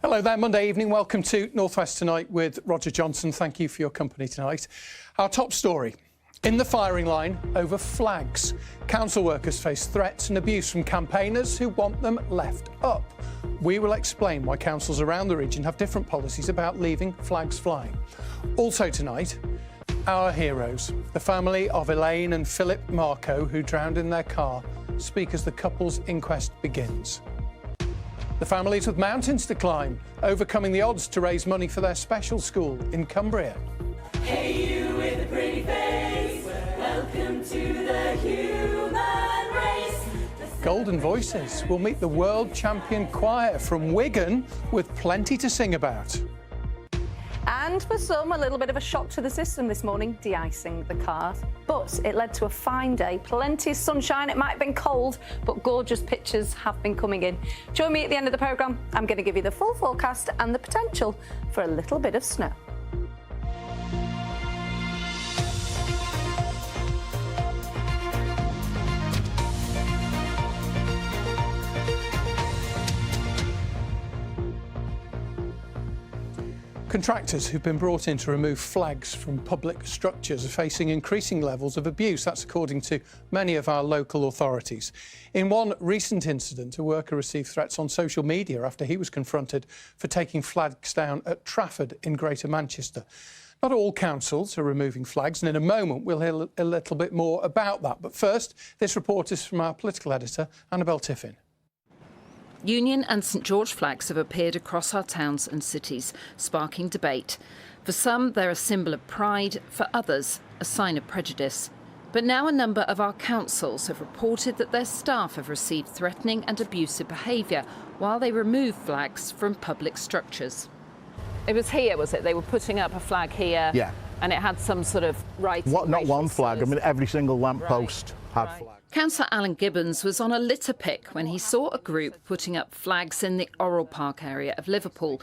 Hello there, Monday evening. Welcome to North West Tonight with Roger Johnson. Thank you for your company tonight. Our top story. In the firing line over flags. Council workers face threats and abuse from campaigners who want them left up. We will explain why councils around the region have different policies about leaving flags flying. Also tonight, our heroes. The family of Elaine and Philip Marco, who drowned in their car, speak as the couple's inquest begins. The families with mountains to climb, overcoming the odds to raise money for their special school in Cumbria. Hey, you with a pretty face, welcome to the human race. Golden Voices will meet the world champion choir from Wigan with plenty to sing about. And for some, a little bit of a shock to the system this morning, de-icing the cars. But it led to a fine day, plenty of sunshine. It might have been cold, but gorgeous pictures have been coming in. Join me at the end of the programme. I'm going to give you the full forecast and the potential for a little bit of snow. Contractors who've been brought in to remove flags from public structures are facing increasing levels of abuse. That's according to many of our local authorities. In one recent incident, a worker received threats on social media after he was confronted for taking flags down at Trafford in Greater Manchester. Not all councils are removing flags, and in a moment we'll hear a little bit more about that. But first, this report is from our political editor, Annabelle Tiffin. Union and St George flags have appeared across our towns and cities, sparking debate. For some, they're a symbol of pride, for others, a sign of prejudice. But now a number of our councils have reported that their staff have received threatening and abusive behaviour while they remove flags from public structures. It was here, was it? They were putting up a flag here, yeah, and it had some sort of writing. Not one flag, I mean every single lamppost had flags. Councillor Alan Gibbons was on a litter pick when he saw a group putting up flags in the Orrell Park area of Liverpool.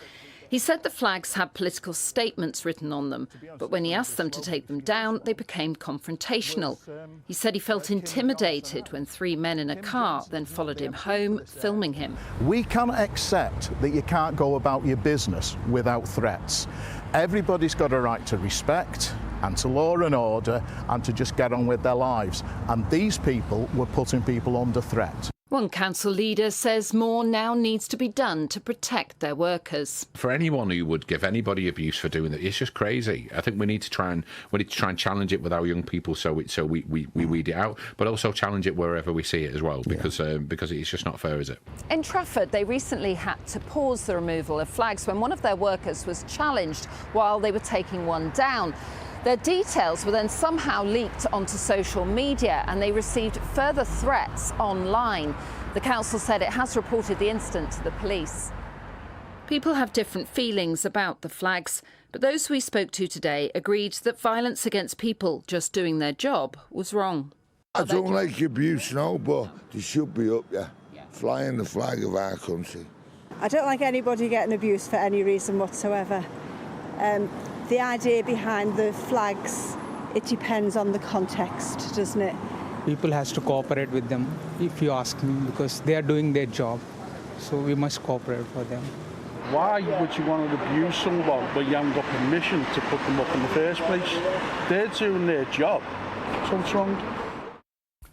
He said the flags had political statements written on them, but when he asked them to take them down, they became confrontational. He said he felt intimidated when three men in a car then followed him home, filming him. We cannot accept that you can't go about your business without threats. Everybody's got a right to respect and to law and order and to just get on with their lives. And these people were putting people under threat. One council leader says more now needs to be done to protect their workers. For anyone who would give anybody abuse for doing that, it's just crazy. I think we need to try and challenge it with our young people, so we weed it out, but also challenge it wherever we see it as well, because it's just not fair, is it? In Trafford, they recently had to pause the removal of flags when one of their workers was challenged while they were taking one down. Their details were then somehow leaked onto social media and they received further threats online. The council said it has reported the incident to the police. People have different feelings about the flags, but those we spoke to today agreed that violence against people just doing their job was wrong. I don't like abuse now, but they should be up there, flying the flag of our country. I don't like anybody getting abused for any reason whatsoever. The idea behind the flags, it depends on the context, doesn't it? People has to cooperate with them, if you ask me, because they are doing their job. So we must cooperate for them. Why would you want to abuse someone when you haven't got permission to put them up in the first place? They're doing their job. So what's wrong?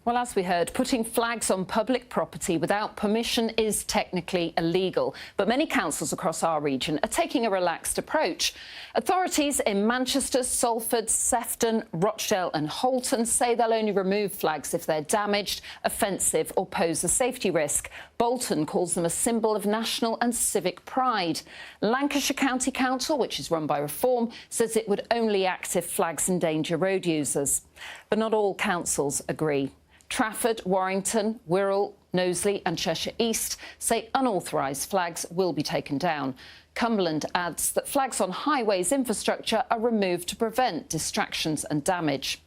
Well, as we heard, putting flags on public property without permission is technically illegal. But many councils across our region are taking a relaxed approach. Authorities in Manchester, Salford, Sefton, Rochdale and Holton say they'll only remove flags if they're damaged, offensive or pose a safety risk. Bolton calls them a symbol of national and civic pride. Lancashire County Council, which is run by Reform, says it would only act if flags endanger road users. But not all councils agree. Trafford, Warrington, Wirral, Knowsley and Cheshire East say unauthorised flags will be taken down. Cumberland adds that flags on highways infrastructure are removed to prevent distractions and damage.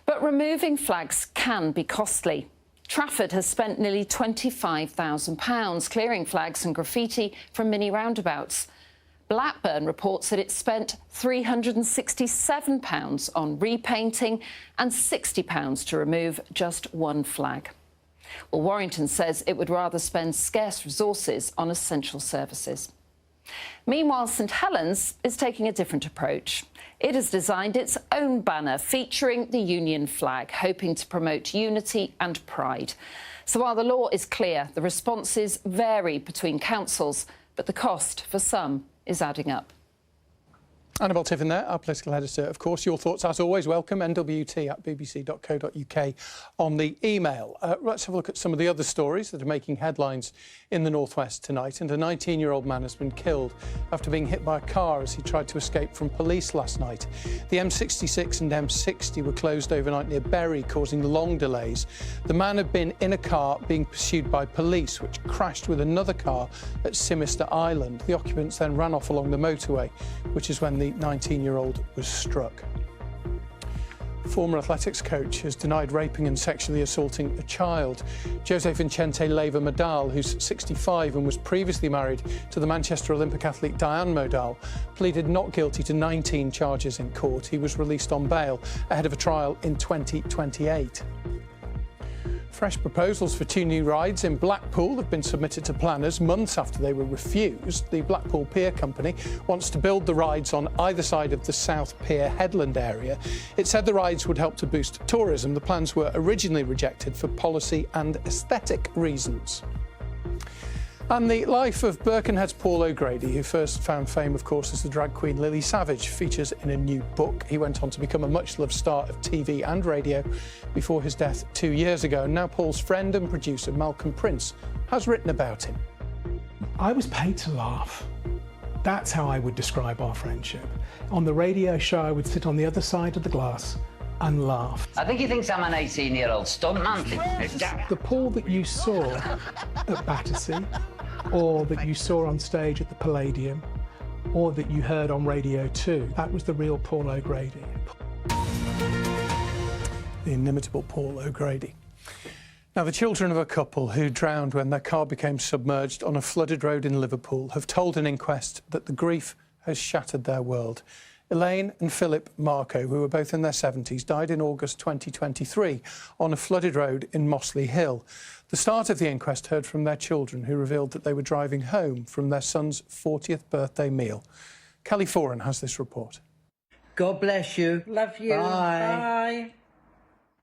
But removing flags can be costly. Trafford has spent nearly £25,000 clearing flags and graffiti from mini roundabouts. Blackburn reports that it spent £367 on repainting and £60 to remove just one flag. Well, Warrington says it would rather spend scarce resources on essential services. Meanwhile, St Helens is taking a different approach. It has designed its own banner featuring the Union flag, hoping to promote unity and pride. So while the law is clear, the responses vary between councils, but the cost for some is adding up. Annabel Tiffin there, our political editor. Of course, your thoughts, as always, welcome. nwt@bbc.co.uk on the email. Let's have a look at some of the other stories that are making headlines in the northwest tonight. And a 19-year-old man has been killed after being hit by a car as he tried to escape from police last night. The M66 and M60 were closed overnight near Bury, causing long delays. The man had been in a car being pursued by police, which crashed with another car at Simister Island. The occupants then ran off along the motorway, which is when the 19-year-old was struck. Former athletics coach has denied raping and sexually assaulting a child. Jose Vicente Leyva Modal, who's 65 and was previously married to the Manchester Olympic athlete Diane Modal, pleaded not guilty to 19 charges in court. He was released on bail ahead of a trial in 2028. Fresh proposals for 2 new rides in Blackpool have been submitted to planners months after they were refused. The Blackpool Pier Company wants to build the rides on either side of the South Pier headland area. It said the rides would help to boost tourism. The plans were originally rejected for policy and aesthetic reasons. And the life of Birkenhead's Paul O'Grady, who first found fame, of course, as the drag queen Lily Savage, features in a new book. He went on to become a much-loved star of TV and radio before his death 2 years ago. And now Paul's friend and producer, Malcolm Prince, has written about him. I was paid to laugh. That's how I would describe our friendship. On the radio show, I would sit on the other side of the glass and laugh. I think he thinks I'm an 18-year-old stuntman. The Paul that you saw at Battersea, or that you saw on stage at the Palladium, or that you heard on Radio 2, that was the real Paul O'Grady. The inimitable Paul O'Grady. Now, the children of a couple who drowned when their car became submerged on a flooded road in Liverpool have told an inquest that the grief has shattered their world. Elaine and Philip Marco, who were both in their 70s, died in August 2023 on a flooded road in Mossley Hill. The start of the inquest heard from their children, who revealed that they were driving home from their son's 40th birthday meal. Kelly Foran has this report. God bless you. Love you. Bye.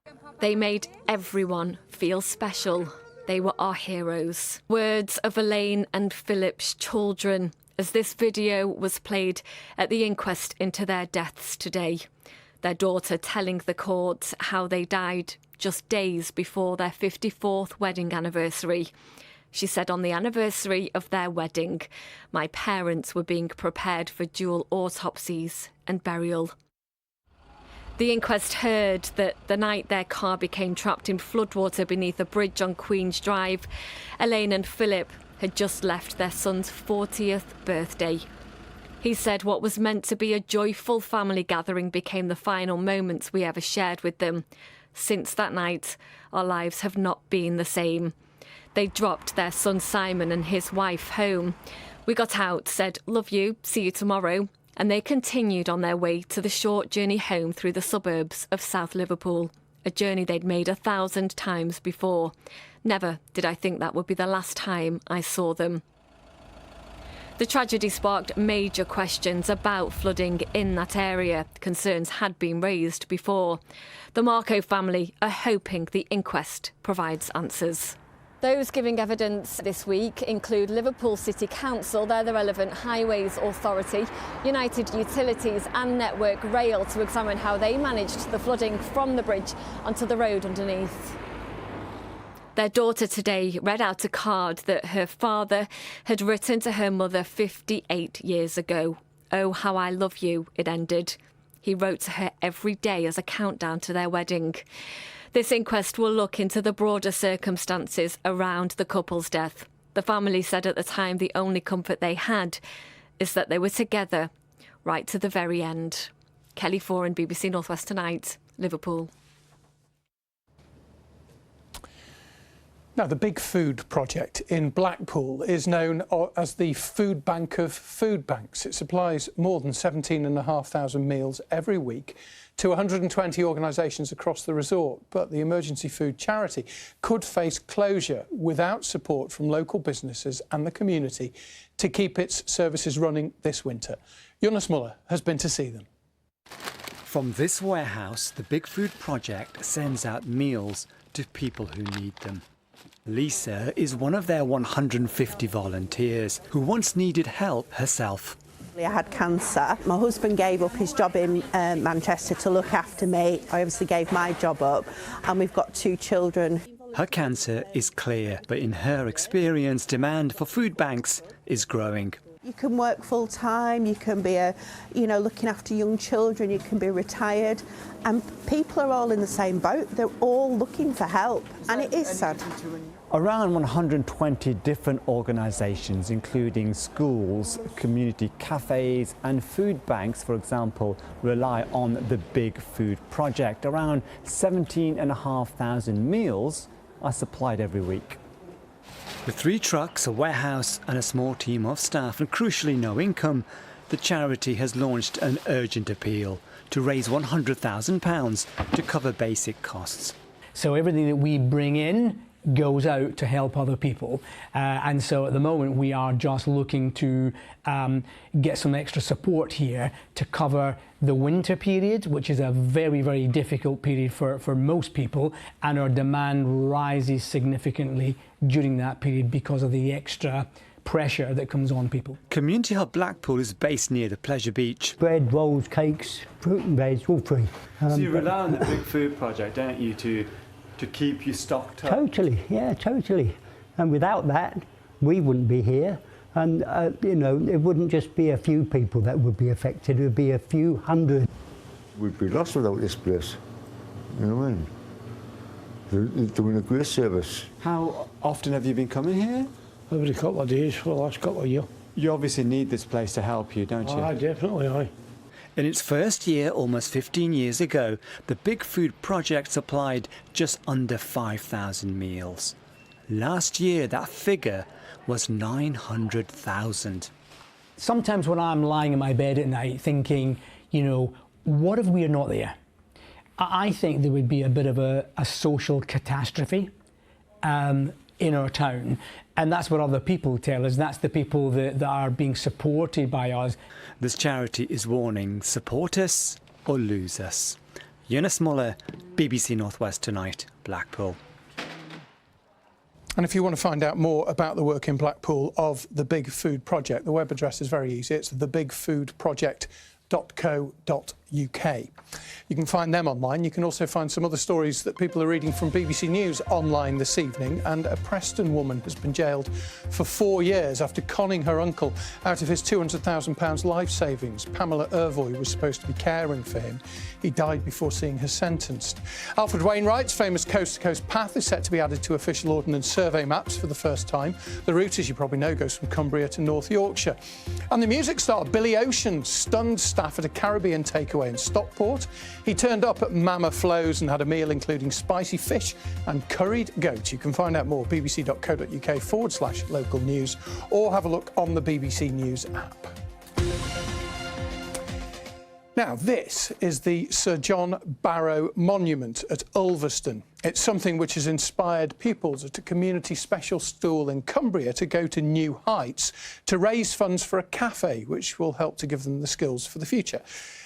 Bye. They made everyone feel special. They were our heroes. Words of Elaine and Philip's children as this video was played at the inquest into their deaths today. Their daughter telling the court how they died just days before their 54th wedding anniversary. She said on the anniversary of their wedding, my parents were being prepared for dual autopsies and burial. The inquest heard that the night their car became trapped in floodwater beneath a bridge on Queen's Drive, Elaine and Philip had just left their son's 40th birthday. He said what was meant to be a joyful family gathering became the final moments we ever shared with them. Since that night, our lives have not been the same. They dropped their son Simon and his wife home. We got out, said, "Love you, see you tomorrow," and they continued on their way to the short journey home through the suburbs of South Liverpool, a journey they'd made 1,000 times before. Never did I think that would be the last time I saw them. The tragedy sparked major questions about flooding in that area. Concerns had been raised before. The Marco family are hoping the inquest provides answers. Those giving evidence this week include Liverpool City Council, they're the relevant Highways Authority, United Utilities and Network Rail to examine how they managed the flooding from the bridge onto the road underneath. Their daughter today read out a card that her father had written to her mother 58 years ago. "Oh, how I love you," it ended. He wrote to her every day as a countdown to their wedding. This inquest will look into the broader circumstances around the couple's death. The family said at the time the only comfort they had is that they were together right to the very end. Kelly Foran, BBC North West Tonight, Liverpool. Now, the Big Food Project in Blackpool is known as the Food Bank of Food Banks. It supplies more than 17,500 meals every week to 120 organisations across the resort. But the emergency food charity could face closure without support from local businesses and the community to keep its services running this winter. Jonas Muller has been to see them. From this warehouse, the Big Food Project sends out meals to people who need them. Lisa is one of their 150 volunteers who once needed help herself. I had cancer. My husband gave up his job in Manchester to look after me. I obviously gave my job up, and we've got 2 children. Her cancer is clear, but in her experience, demand for food banks is growing. You can work full time, you can be looking after young children, you can be retired, and people are all in the same boat. They're all looking for help, and it is sad. Around 120 different organisations, including schools, community cafes and food banks, for example, rely on the Big Food Project. Around 17,500 meals are supplied every week. With 3 trucks, a warehouse and a small team of staff, and crucially no income, the charity has launched an urgent appeal to raise £100,000 to cover basic costs. So everything that we bring in goes out to help other people, and so at the moment we are just looking to get some extra support here to cover the winter period, which is a very, very difficult period for most people, and our demand rises significantly during that period because of the extra pressure that comes on people. Community Hub Blackpool is based near the Pleasure Beach. Bread, rolls, cakes, fruit and veg, all free. So you rely on the Big Food Project, don't you, to keep you stocked up? Totally, yeah, totally. And without that, we wouldn't be here. And, it wouldn't just be a few people that would be affected, it would be a few hundred. We'd be lost without this place. You know what I mean? They're doing a great service. How often have you been coming here? Every couple of days for the last couple of years. You obviously need this place to help you, don't you? Aye, definitely, aye. In its first year, almost 15 years ago, the Big Food Project supplied just under 5,000 meals. Last year, that figure was 900,000. Sometimes when I'm lying in my bed at night thinking, what if we're not there? I think there would be a bit of a social catastrophe in our town, and that's what other people tell us. That's the people that are being supported by us. This charity is warning, support us or lose us. Jonas Muller, BBC Northwest Tonight, Blackpool. And if you want to find out more about the work in Blackpool of the Big Food Project, the web address is very easy. It's thebigfoodproject.co.uk. You can find them online. You can also find some other stories that people are reading from BBC News online this evening. And a Preston woman has been jailed for 4 years after conning her uncle out of his £200,000 life savings. Pamela Irvoy was supposed to be caring for him. He died before seeing her sentenced. Alfred Wainwright's famous coast-to-coast path is set to be added to official Ordnance Survey maps for the first time. The route, as you probably know, goes from Cumbria to North Yorkshire. And the music star Billy Ocean stunned staff at a Caribbean takeaway in Stockport. He turned up at Mama Flo's and had a meal including spicy fish and curried goat. You can find out more at bbc.co.uk/local news or have a look on the BBC News app. Now, this is the Sir John Barrow Monument at Ulverston. It's something which has inspired pupils at a community special school in Cumbria to go to new heights to raise funds for a cafe, which will help to give them the skills for the future.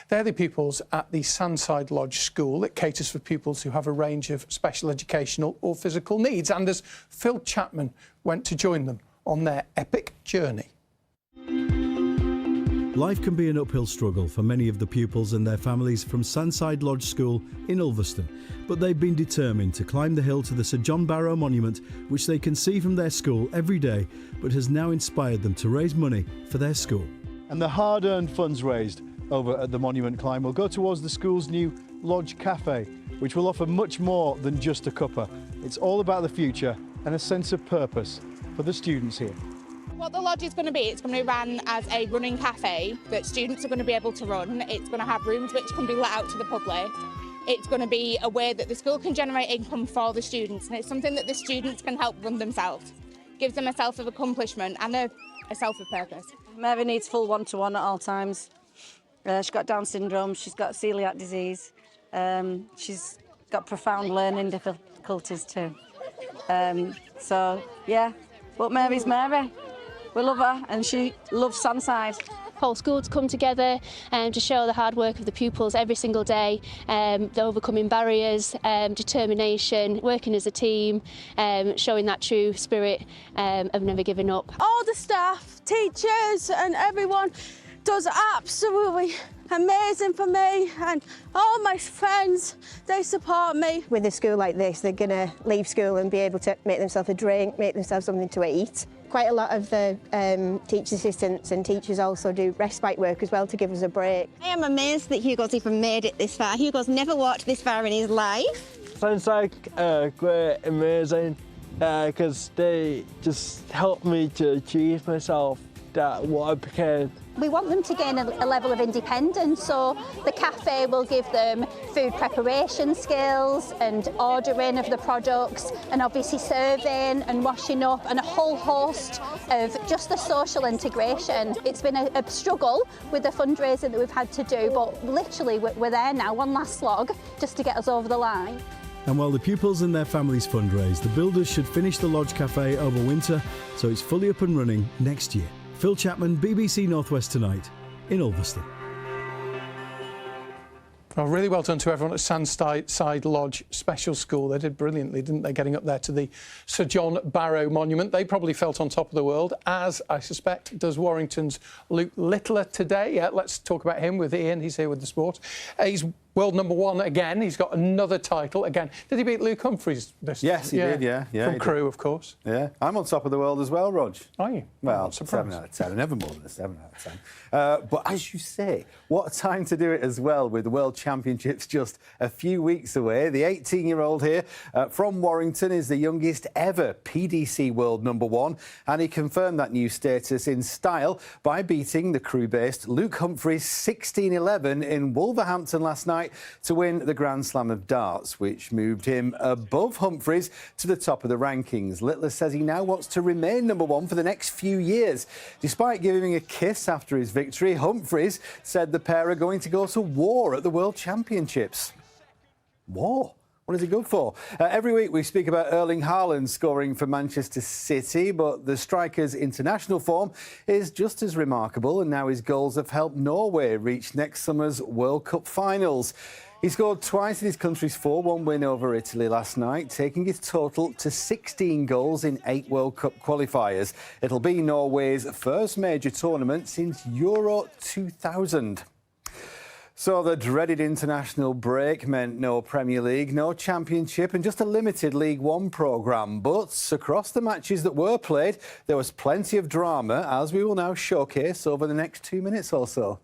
They're the pupils at the Sandside Lodge School. It caters for pupils who have a range of special educational or physical needs. And as Phil Chapman went to join them on their epic journey. Life can be an uphill struggle for many of the pupils and their families from Sandside Lodge School in Ulverston, but they've been determined to climb the hill to the Sir John Barrow Monument, which they can see from their school every day, but has now inspired them to raise money for their school. And the hard-earned funds raised over at the monument climb will go towards the school's new Lodge Cafe, which will offer much more than just a cuppa. It's all about the future and a sense of purpose for the students here. What the lodge is going to be, it's going to be run as a running cafe that students are going to be able to run. It's going to have rooms which can be let out to the public. It's going to be a way that the school can generate income for the students, and it's something that the students can help run themselves. Gives them a sense of accomplishment and a sense of purpose. Mary needs full one-to-one at all times. She's got Down syndrome, she's got celiac disease, she's got profound learning difficulties too. So, yeah, but Mary's Mary. We love her and she loves Sunside. Whole school to come together to show the hard work of the pupils every single day, the overcoming barriers, determination, working as a team, showing that true spirit of never giving up. All the staff, teachers and everyone does absolutely amazing for me, and all my friends, they support me. With a school like this, they're going to leave school and be able to make themselves a drink, make themselves something to eat. Quite a lot of the teacher assistants and teachers also do respite work as well to give us a break. I am amazed that Hugo's even made it this far. Hugo's never walked this far in his life. Sounds like great, amazing, because they just helped me to achieve myself, that what I became. We want them to gain a level of independence, so the cafe will give them food preparation skills and ordering of the products, and obviously serving and washing up, and a whole host of just the social integration. It's been a struggle with the fundraising that we've had to do, but literally we're there now, one last slog, just to get us over the line. And while the pupils and their families fundraise, the builders should finish the Lodge Cafe over winter, so it's fully up and running next year. Phil Chapman, BBC North West Tonight, in Ulverston. Well, really well done to everyone at Sandside Lodge Special School. They did brilliantly, didn't they, getting up there to the Sir John Barrow Monument. They probably felt on top of the world, as I suspect does Warrington's Luke Littler today. Let's talk about him with Ian. He's here with the sport. He's world #1 again. He's got another title again. Did he beat Luke Humphries this time? Yes, he did, yeah. From Crewe, of course. Yeah. I'm on top of the world as well, Rog. Are you? Well, 7 out of 10. Never more than a 7 out of 10. But as you say, what a time to do it as well, with the World Championships just a few weeks away. The 18-year-old here from Warrington is the youngest ever PDC world #1, and he confirmed that new status in style by beating the Crewe-based Luke Humphries 16-11 in Wolverhampton last night to win the Grand Slam of Darts, which moved him above Humphries to the top of the rankings. Littler says he now wants to remain #1 for the next few years. Despite giving him a kiss after his victory, Humphries said the pair are going to go to war at the World Championships. War? What is he good for? Every week we speak about Erling Haaland scoring for Manchester City, but the striker's international form is just as remarkable, and now his goals have helped Norway reach next summer's World Cup finals. He scored twice in his country's 4-1 win over Italy last night, taking his total to 16 goals in 8 World Cup qualifiers. It'll be Norway's first major tournament since Euro 2000. So the dreaded international break meant no Premier League, no Championship and just a limited League One programme. But across the matches that were played, there was plenty of drama, as we will now showcase over the next 2 minutes or so.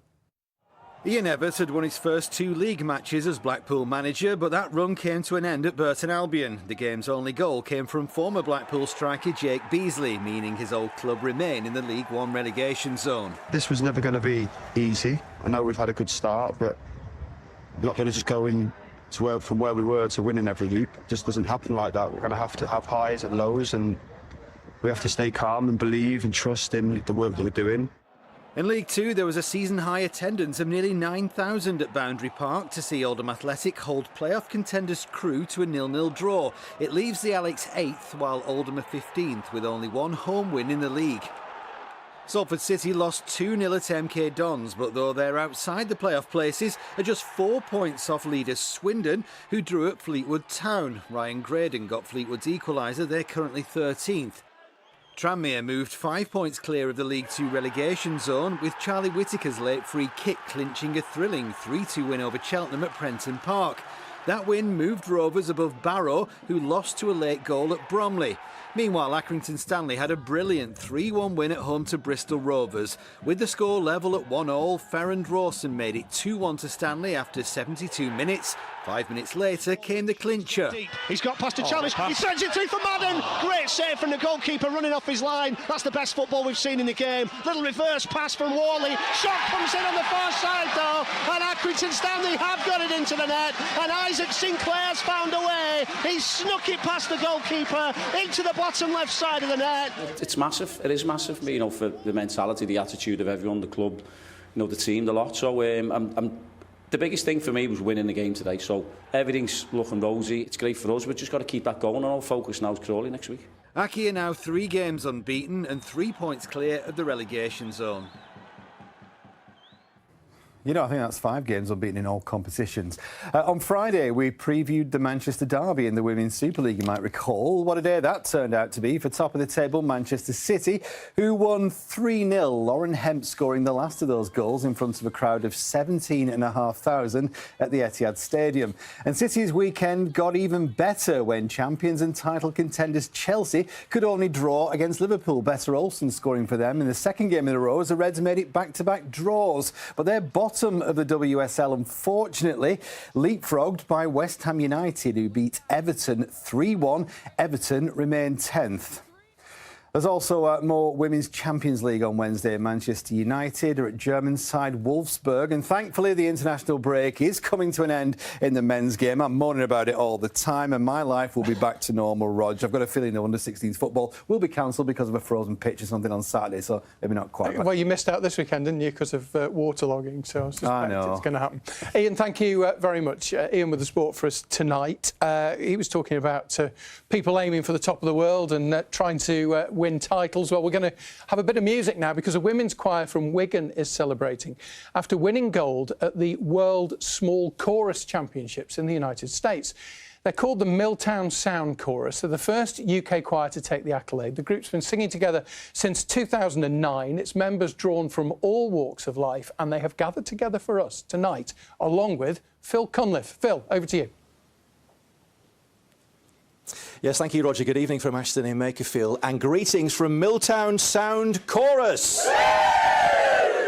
Ian Evatt had won his first 2 league matches as Blackpool manager, but that run came to an end at Burton Albion. The game's only goal came from former Blackpool striker Jake Beasley, meaning his old club remain in the League One relegation zone. This was never going to be easy. I know we've had a good start, but we're not going to just go in from where we were to winning every week. It just doesn't happen like that. We're going to have highs and lows, and we have to stay calm and believe and trust in the work that we're doing. In League Two, there was a season-high attendance of nearly 9,000 at Boundary Park to see Oldham Athletic hold playoff contenders Crewe to a 0-0 draw. It leaves the Alex 8th, while Oldham are 15th, with only 1 home win in the league. Salford City lost 2-0 at MK Dons, but though they're outside the playoff places, are just 4 points off leader Swindon, who drew at Fleetwood Town. Ryan Graydon got Fleetwood's equaliser, they're currently 13th. Tranmere moved 5 points clear of the League Two relegation zone, with Charlie Whittaker's late free kick clinching a thrilling 3-2 win over Cheltenham at Prenton Park. That win moved Rovers above Barrow, who lost to a late goal at Bromley. Meanwhile, Accrington Stanley had a brilliant 3-1 win at home to Bristol Rovers. With the score level at 1-1, Ferrand Rawson made it 2-1 to Stanley after 72 minutes. 5 minutes later came the clincher. He's got past a challenge. He sends it through for Madden. Great save from the goalkeeper running off his line. That's the best football we've seen in the game. Little reverse pass from Worley. Shot comes in on the far side though, and Accrington Stanley have got it into the net. And Isaac Sinclair's found a way. He's snuck it past the goalkeeper into the bottom left side of the net. It's massive. It is massive. You know, for the mentality, the attitude of everyone, the club, you know, the team, the lot. So the biggest thing for me was winning the game today. So everything's looking rosy. It's great for us. We've just got to keep that going, and I'll focus now to Crawley next week. Aki are now 3 games unbeaten and 3 points clear of the relegation zone. You know, I think that's 5 games unbeaten in all competitions. On Friday, we previewed the Manchester derby in the Women's Super League, you might recall. What a day that turned out to be for top-of-the-table Manchester City, who won 3-0. Lauren Hemp scoring the last of those goals in front of a crowd of 17,500 at the Etihad Stadium. And City's weekend got even better when champions and title contenders Chelsea could only draw against Liverpool. Bessa Olsen scoring for them in the second game in a row as the Reds made it back-to-back draws. But they're bottom of the WSL, unfortunately, leapfrogged by West Ham United, who beat Everton 3-1. Everton remain 10th. There's also more Women's Champions League on Wednesday. Manchester United are at German side Wolfsburg, and thankfully the international break is coming to an end in the men's game. I'm moaning about it all the time, and my life will be back to normal, Rog. I've got a feeling the under-16s football will be cancelled because of a frozen pitch or something on Saturday, so maybe not quite. Well, you missed out this weekend, didn't you, because of waterlogging, so I suspect it's going to happen. Ian, thank you very much. Ian with the sport for us tonight. He was talking about people aiming for the top of the world and trying to win titles. Well, we're going to have a bit of music now because a women's choir from Wigan is celebrating after winning gold at the World Small Chorus Championships in the United States. They're called the Milltown Sound Chorus. They're the first UK choir to take the accolade. The group's been singing together since 2009. Its members drawn from all walks of life, and they have gathered together for us tonight, along with Phil Cunliffe. Phil, over to you. Yes, thank you, Roger. Good evening from Ashton in Makerfield, and greetings from Milltown Sound Chorus.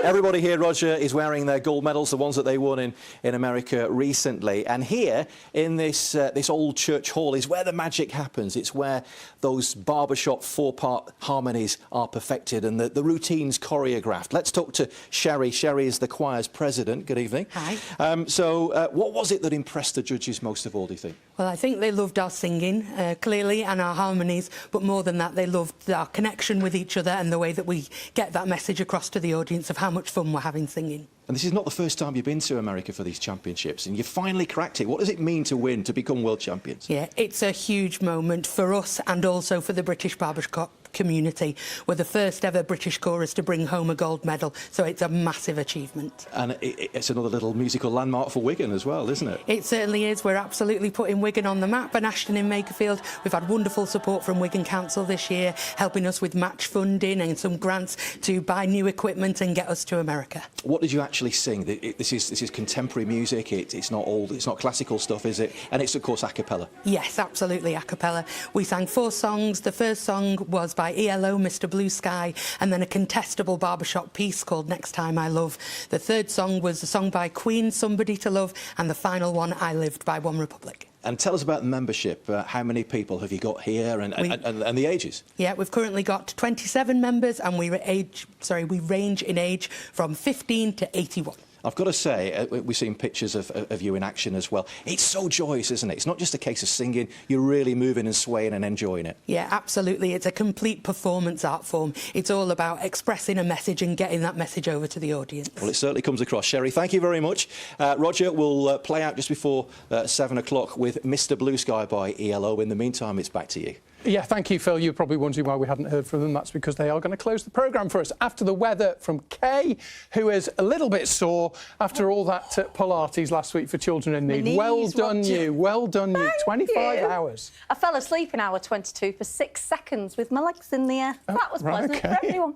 Everybody here, Roger, is wearing their gold medals, the ones that they won in America recently. And here, in this old church hall, is where the magic happens. It's where those barbershop 4-part harmonies are perfected and the routines choreographed. Let's talk to Sherry. Sherry is the choir's president. Good evening. Hi. What was it that impressed the judges most of all, do you think? Well, I think they loved our singing, clearly, and our harmonies, but more than that, they loved our connection with each other and the way that we get that message across to the audience of how much fun we're having singing. And this is not the first time you've been to America for these championships, and you finally cracked it. What does it mean to win, to become world champions? Yeah, it's a huge moment for us and also for the British barbershop community. We're the first ever British chorus to bring home a gold medal, so it's a massive achievement. And it's another little musical landmark for Wigan as well, isn't it? It certainly is. We're absolutely putting Wigan on the map, and Ashton in Makerfield. We've had wonderful support from Wigan Council this year, helping us with match funding and some grants to buy new equipment and get us to America. What did you actually sing? This is contemporary music. It's not old. It's not classical stuff, is it? And it's of course a cappella. Yes, absolutely a cappella. We sang 4 songs. The first song was by ELO, Mr Blue Sky, and then a contestable barbershop piece called Next Time I Love. The third song was a song by Queen, Somebody to Love, and the final one, I Lived, by One Republic. And tell us about the membership. How many people have you got here, and the ages? Yeah, we've currently got 27 members, and we range in age from 15 to 81. I've got to say, we've seen pictures of you in action as well. It's so joyous, isn't it? It's not just a case of singing. You're really moving and swaying and enjoying it. Yeah, absolutely. It's a complete performance art form. It's all about expressing a message and getting that message over to the audience. Well, it certainly comes across. Sherry, thank you very much. Roger will play out just before 7 o'clock with Mr Blue Sky by ELO. In the meantime, it's back to you. Yeah, thank you, Phil. You're probably wondering why we hadn't heard from them. That's because they are going to close the programme for us. After the weather from Kay, who is a little bit sore after all that Pilates last week for children in need. Well done, you. Well done, you. 25 hours. I fell asleep in hour 22 for 6 seconds with my legs in the air. That was pleasant for everyone.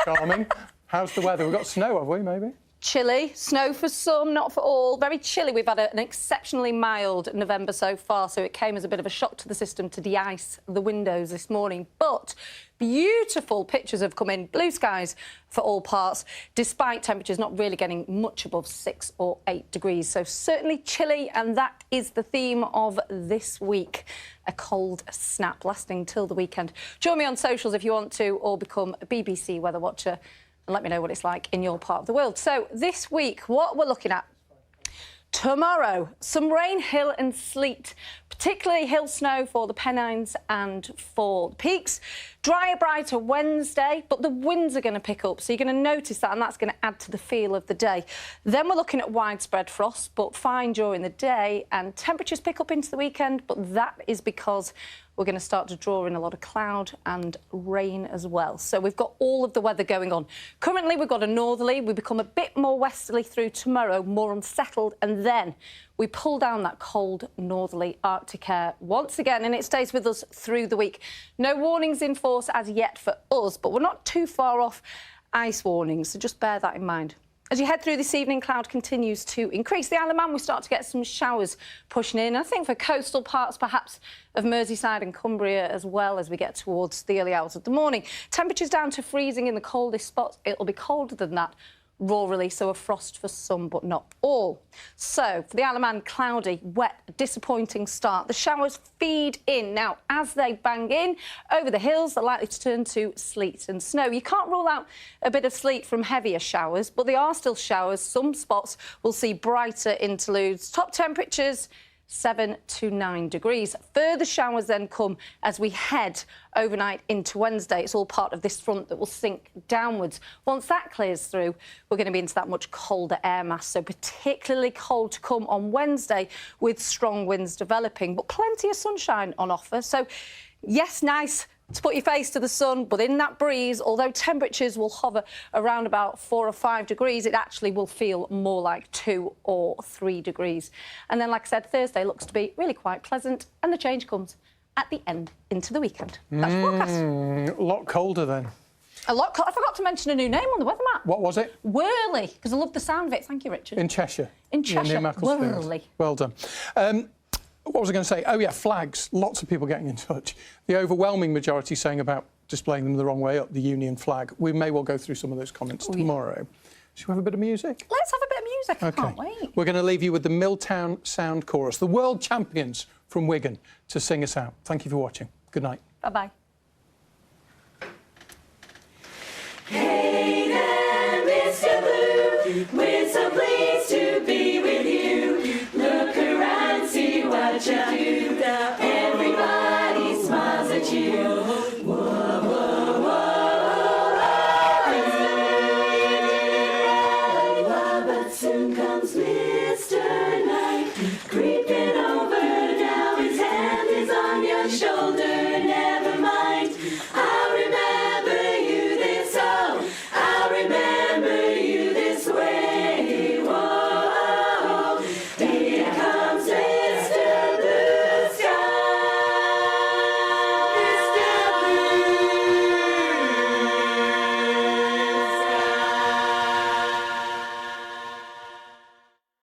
Charming. How's the weather? We've got snow, have we, maybe? Chilly, snow for some, not for all. Very chilly. We've had an exceptionally mild November so far, so it came as a bit of a shock to the system to de-ice the windows this morning. But beautiful pictures have come in, blue skies for all parts, despite temperatures not really getting much above 6 or 8 degrees. So certainly chilly, and that is the theme of this week. A cold snap lasting till the weekend. Join me on socials if you want to, or become a BBC weather watcher. And let me know what it's like in your part of the world. So this week, what we're looking at. Tomorrow, some rain, hail and sleet, particularly hill snow for the Pennines and for the Peaks. Drier, brighter Wednesday, but the winds are going to pick up, so you're going to notice that, and that's going to add to the feel of the day. Then we're looking at widespread frost, but fine during the day, and temperatures pick up into the weekend, but that is because we're going to start to draw in a lot of cloud and rain as well. So we've got all of the weather going on. Currently, we've got a northerly. We become a bit more westerly through tomorrow, more unsettled, and then we pull down that cold northerly Arctic air once again, and it stays with us through the week. No warnings in force as yet for us, but we're not too far off ice warnings, so just bear that in mind. As you head through this evening, cloud continues to increase. The Isle of Man, we start to get some showers pushing in. I think for coastal parts, perhaps, of Merseyside and Cumbria as well as we get towards the early hours of the morning. Temperatures down to freezing in the coldest spots. It'll be colder than that rurally, so a frost for some, but not all. So, for the Isle of Man, cloudy, wet, disappointing start. The showers feed in. Now, as they bang in over the hills, they're likely to turn to sleet and snow. You can't rule out a bit of sleet from heavier showers, but they are still showers. Some spots will see brighter interludes. Top temperatures 7 to 9 degrees. Further showers then come as we head overnight into Wednesday. It's all part of this front that will sink downwards. Once that clears through, we're going to be into that much colder air mass, so particularly cold to come on Wednesday with strong winds developing, but plenty of sunshine on offer. So, yes, nice to put your face to the sun, but in that breeze, although temperatures will hover around about 4 or 5 degrees, it actually will feel more like 2 or 3 degrees. And then, like I said, Thursday looks to be really quite pleasant, and the change comes at the end into the weekend. That's your forecast. A lot colder then. A lot colder. I forgot to mention a new name on the weather map. What was it? Whirly, because I love the sound of it. Thank you, Richard. In Cheshire. In Cheshire. Yeah, near Macclesfield. Whirly. Well done. What was I going to say? Oh, yeah, flags. Lots of people getting in touch. The overwhelming majority saying about displaying them the wrong way up, the Union flag. We may well go through some of those comments tomorrow. Should we have a bit of music? Let's have a bit of music. I can't wait. We're going to leave you with the Milltown Sound Chorus, the world champions from Wigan, to sing us out. Thank you for watching. Good night. Bye-bye.